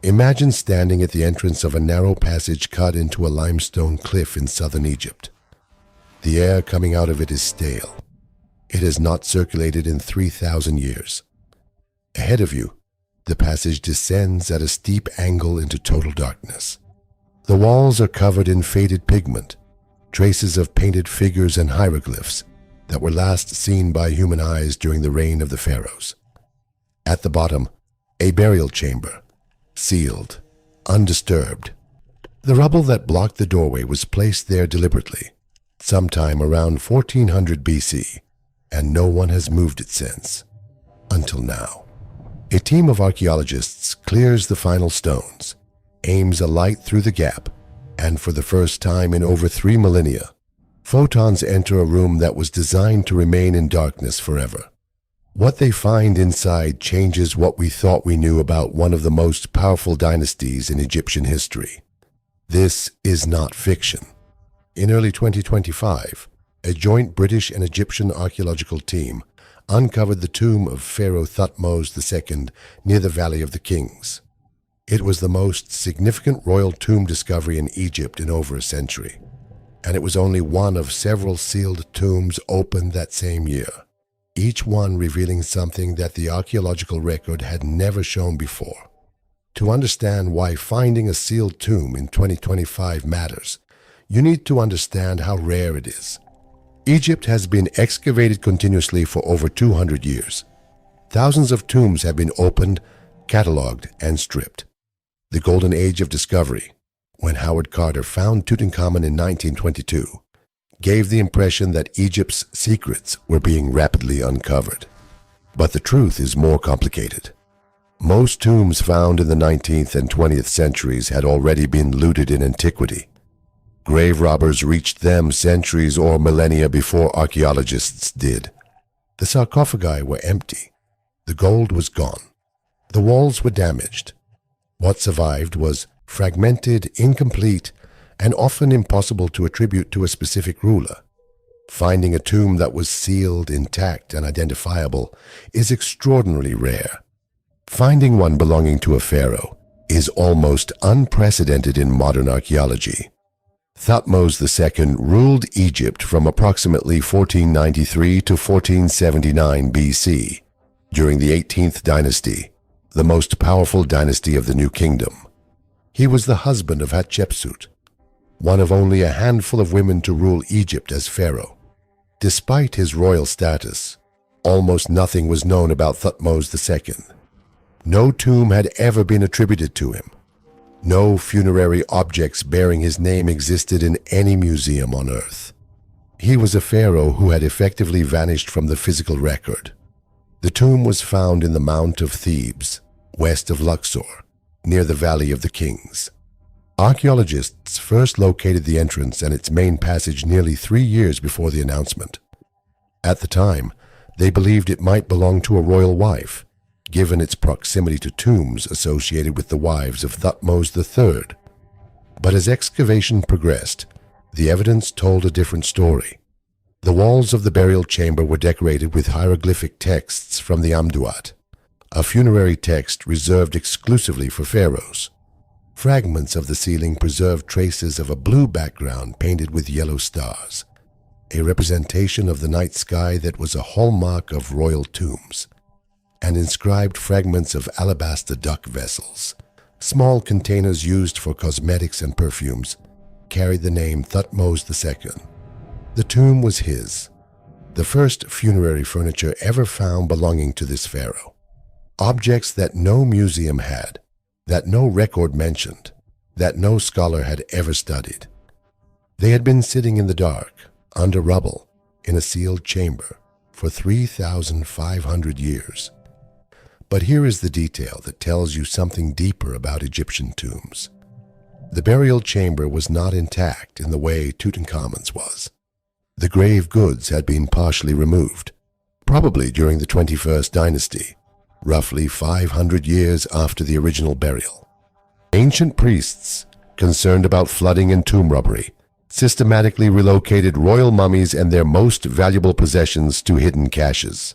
Imagine standing at the entrance of a narrow passage cut into a limestone cliff in southern Egypt. The air coming out of it is stale. It has not circulated in 3,000 years. Ahead of you, the passage descends at a steep angle into total darkness. The walls are covered in faded pigment, traces of painted figures and hieroglyphs that were last seen by human eyes during the reign of the pharaohs. At the bottom, a burial chamber, sealed, undisturbed. The rubble that blocked the doorway was placed there deliberately, sometime around 1400 BC, and no one has moved it since, until now. A team of archaeologists clears the final stones, aims a light through the gap, and for the first time in over 3 millennia, photons enter a room that was designed to remain in darkness forever. What they find inside changes what we thought we knew about one of the most powerful dynasties in Egyptian history. This is not fiction. In early 2025, a joint British and Egyptian archaeological team uncovered the tomb of Pharaoh Thutmose II near the Valley of the Kings. It was the most significant royal tomb discovery in Egypt in over a century, and it was only one of several sealed tombs opened that same year, each one revealing something that the archaeological record had never shown before. To understand why finding a sealed tomb in 2025 matters, you need to understand how rare it is. Egypt has been excavated continuously for over 200 years. Thousands of tombs have been opened, catalogued, and stripped. The golden age of discovery, when Howard Carter found Tutankhamun in 1922, gave the impression that Egypt's secrets were being rapidly uncovered. But the truth is more complicated. Most tombs found in the 19th and 20th centuries had already been looted in antiquity. Grave robbers reached them centuries or millennia before archaeologists did. The sarcophagi were empty. The gold was gone. The walls were damaged. What survived was fragmented, incomplete, and often impossible to attribute to a specific ruler. Finding a tomb that was sealed, intact, and identifiable is extraordinarily rare. Finding one belonging to a pharaoh is almost unprecedented in modern archaeology. Thutmose II ruled Egypt from approximately 1493 to 1479 BC, during the 18th dynasty, the most powerful dynasty of the New Kingdom. He was the husband of Hatshepsut, one of only a handful of women to rule Egypt as pharaoh. Despite his royal status, almost nothing was known about Thutmose II. No tomb had ever been attributed to him. No funerary objects bearing his name existed in any museum on earth. He was a pharaoh who had effectively vanished from the physical record. The tomb was found in the Mount of Thebes, west of Luxor, near the Valley of the Kings. Archaeologists first located the entrance and its main passage nearly 3 years before the announcement. At the time, they believed it might belong to a royal wife, given its proximity to tombs associated with the wives of Thutmose III. But as excavation progressed, the evidence told a different story. The walls of the burial chamber were decorated with hieroglyphic texts from the Amduat, a funerary text reserved exclusively for pharaohs. Fragments of the ceiling preserved traces of a blue background painted with yellow stars, a representation of the night sky that was a hallmark of royal tombs, and inscribed fragments of alabaster duck vessels. Small containers used for cosmetics and perfumes carried the name Thutmose II. The tomb was his, the first funerary furniture ever found belonging to this pharaoh. Objects that no museum had, that no record mentioned, that no scholar had ever studied. They had been sitting in the dark, under rubble, in a sealed chamber, for 3,500 years. But here is the detail that tells you something deeper about Egyptian tombs. The burial chamber was not intact in the way Tutankhamun's was. The grave goods had been partially removed, probably during the 21st dynasty, roughly 500 years after the original burial. Ancient priests, concerned about flooding and tomb robbery, systematically relocated royal mummies and their most valuable possessions to hidden caches.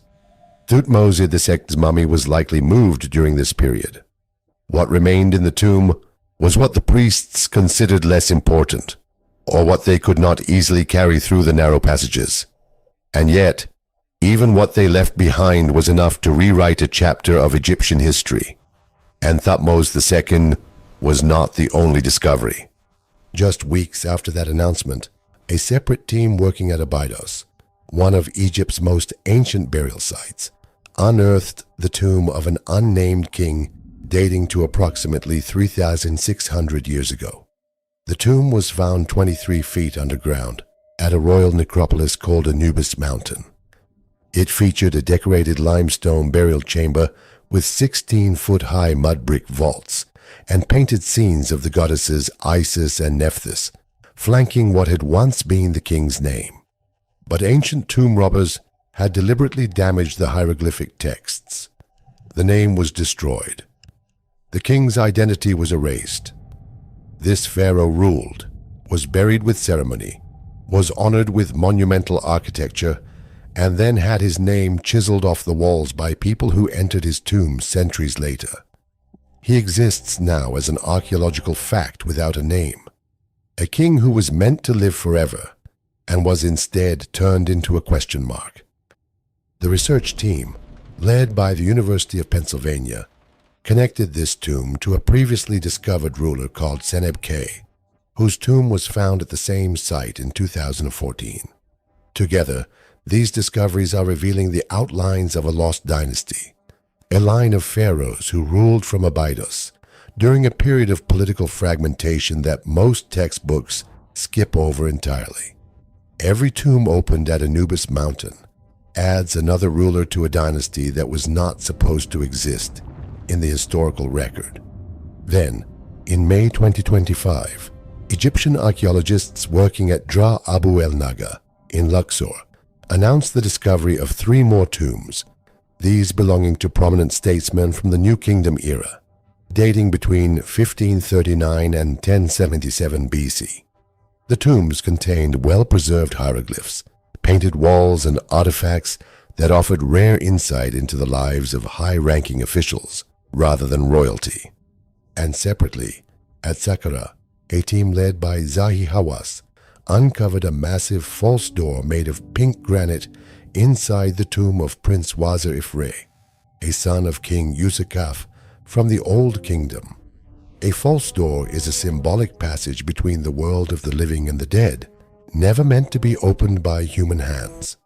Thutmose II's mummy was likely moved during this period. What remained in the tomb was what the priests considered less important, or what they could not easily carry through the narrow passages. And yet, even what they left behind was enough to rewrite a chapter of Egyptian history. And Thutmose II was not the only discovery. Just weeks after that announcement, a separate team working at Abydos, one of Egypt's most ancient burial sites, unearthed the tomb of an unnamed king dating to approximately 3,600 years ago. The tomb was found 23 feet underground at a royal necropolis called Anubis Mountain. It featured a decorated limestone burial chamber with 16-foot-high mud brick vaults and painted scenes of the goddesses Isis and Nephthys, flanking what had once been the king's name. But ancient tomb robbers had deliberately damaged the hieroglyphic texts. The name was destroyed. The king's identity was erased. This pharaoh ruled, was buried with ceremony, was honored with monumental architecture, and then had his name chiseled off the walls by people who entered his tomb centuries later. He exists now as an archaeological fact without a name. A king who was meant to live forever and was instead turned into a question mark. The research team, led by the University of Pennsylvania, connected this tomb to a previously discovered ruler called Seneb-K, whose tomb was found at the same site in 2014. Together, these discoveries are revealing the outlines of a lost dynasty, a line of pharaohs who ruled from Abydos during a period of political fragmentation that most textbooks skip over entirely. Every tomb opened at Anubis Mountain adds another ruler to a dynasty that was not supposed to exist in the historical record. Then, in May 2025, Egyptian archaeologists working at Dra Abu el Naga in Luxor announced the discovery of 3 more tombs, these belonging to prominent statesmen from the New Kingdom era, dating between 1539 and 1077 BC. The tombs contained well-preserved hieroglyphs, painted walls, and artifacts that offered rare insight into the lives of high-ranking officials rather than royalty. And separately, at Saqqara, a team led by Zahi Hawass uncovered a massive false door made of pink granite inside the tomb of Prince Wazir Ifre, a son of King Userkaf from the Old Kingdom. A false door is a symbolic passage between the world of the living and the dead, never meant to be opened by human hands.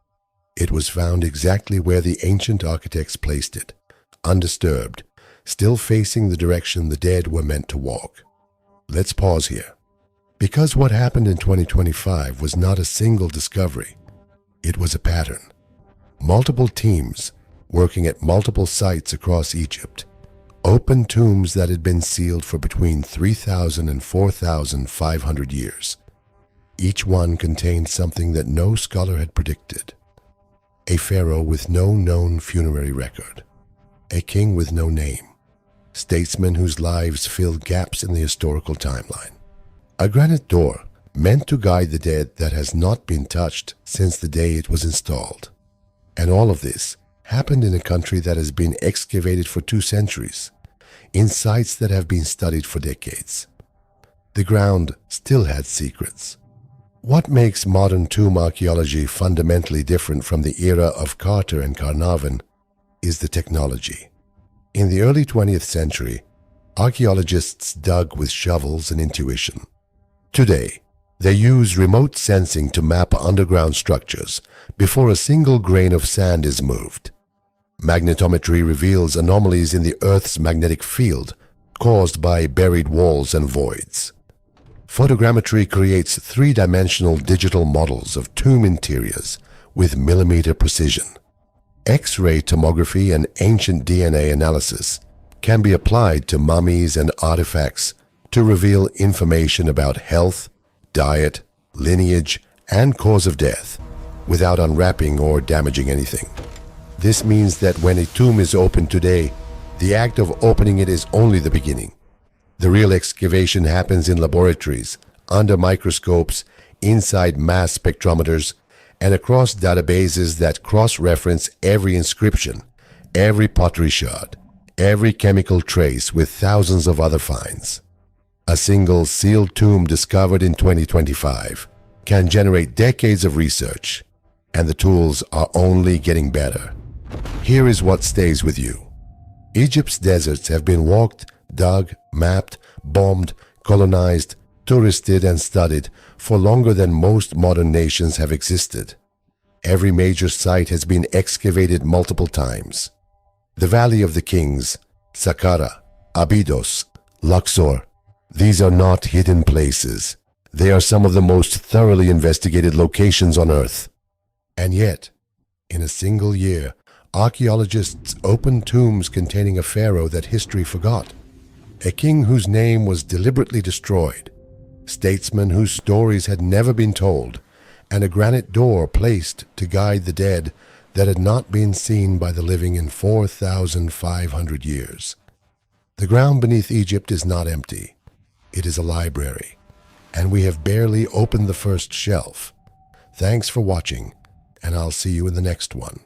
It was found exactly where the ancient architects placed it, undisturbed, still facing the direction the dead were meant to walk. Let's pause here. Because what happened in 2025 was not a single discovery, it was a pattern. Multiple teams, working at multiple sites across Egypt, opened tombs that had been sealed for between 3,000 and 4,500 years. Each one contained something that no scholar had predicted. A pharaoh with no known funerary record, a king with no name, statesmen whose lives filled gaps in the historical timeline. A granite door meant to guide the dead that has not been touched since the day it was installed. And all of this happened in a country that has been excavated for 2 centuries, in sites that have been studied for decades. The ground still had secrets. What makes modern tomb archaeology fundamentally different from the era of Carter and Carnarvon is the technology. In the early 20th century, archaeologists dug with shovels and intuition. Today, they use remote sensing to map underground structures before a single grain of sand is moved. Magnetometry reveals anomalies in the Earth's magnetic field caused by buried walls and voids. Photogrammetry creates 3-dimensional digital models of tomb interiors with millimeter precision. X-ray tomography and ancient DNA analysis can be applied to mummies and artifacts to reveal information about health, diet, lineage, and cause of death without unwrapping or damaging anything. This means that when a tomb is opened today, the act of opening it is only the beginning. The real excavation happens in laboratories, under microscopes, inside mass spectrometers, and across databases that cross-reference every inscription, every pottery shard, every chemical trace with thousands of other finds. A single sealed tomb discovered in 2025 can generate decades of research, and the tools are only getting better. Here is what stays with you. Egypt's deserts have been walked, dug, mapped, bombed, colonized, touristed, and studied for longer than most modern nations have existed. Every major site has been excavated multiple times. The Valley of the Kings, Saqqara, Abydos, Luxor, these are not hidden places. They are some of the most thoroughly investigated locations on Earth. And yet, in a single year, archaeologists opened tombs containing a pharaoh that history forgot, a king whose name was deliberately destroyed, statesmen whose stories had never been told, and a granite door placed to guide the dead that had not been seen by the living in 4,500 years. The ground beneath Egypt is not empty. It is a library, and we have barely opened the first shelf. Thanks for watching, and I'll see you in the next one.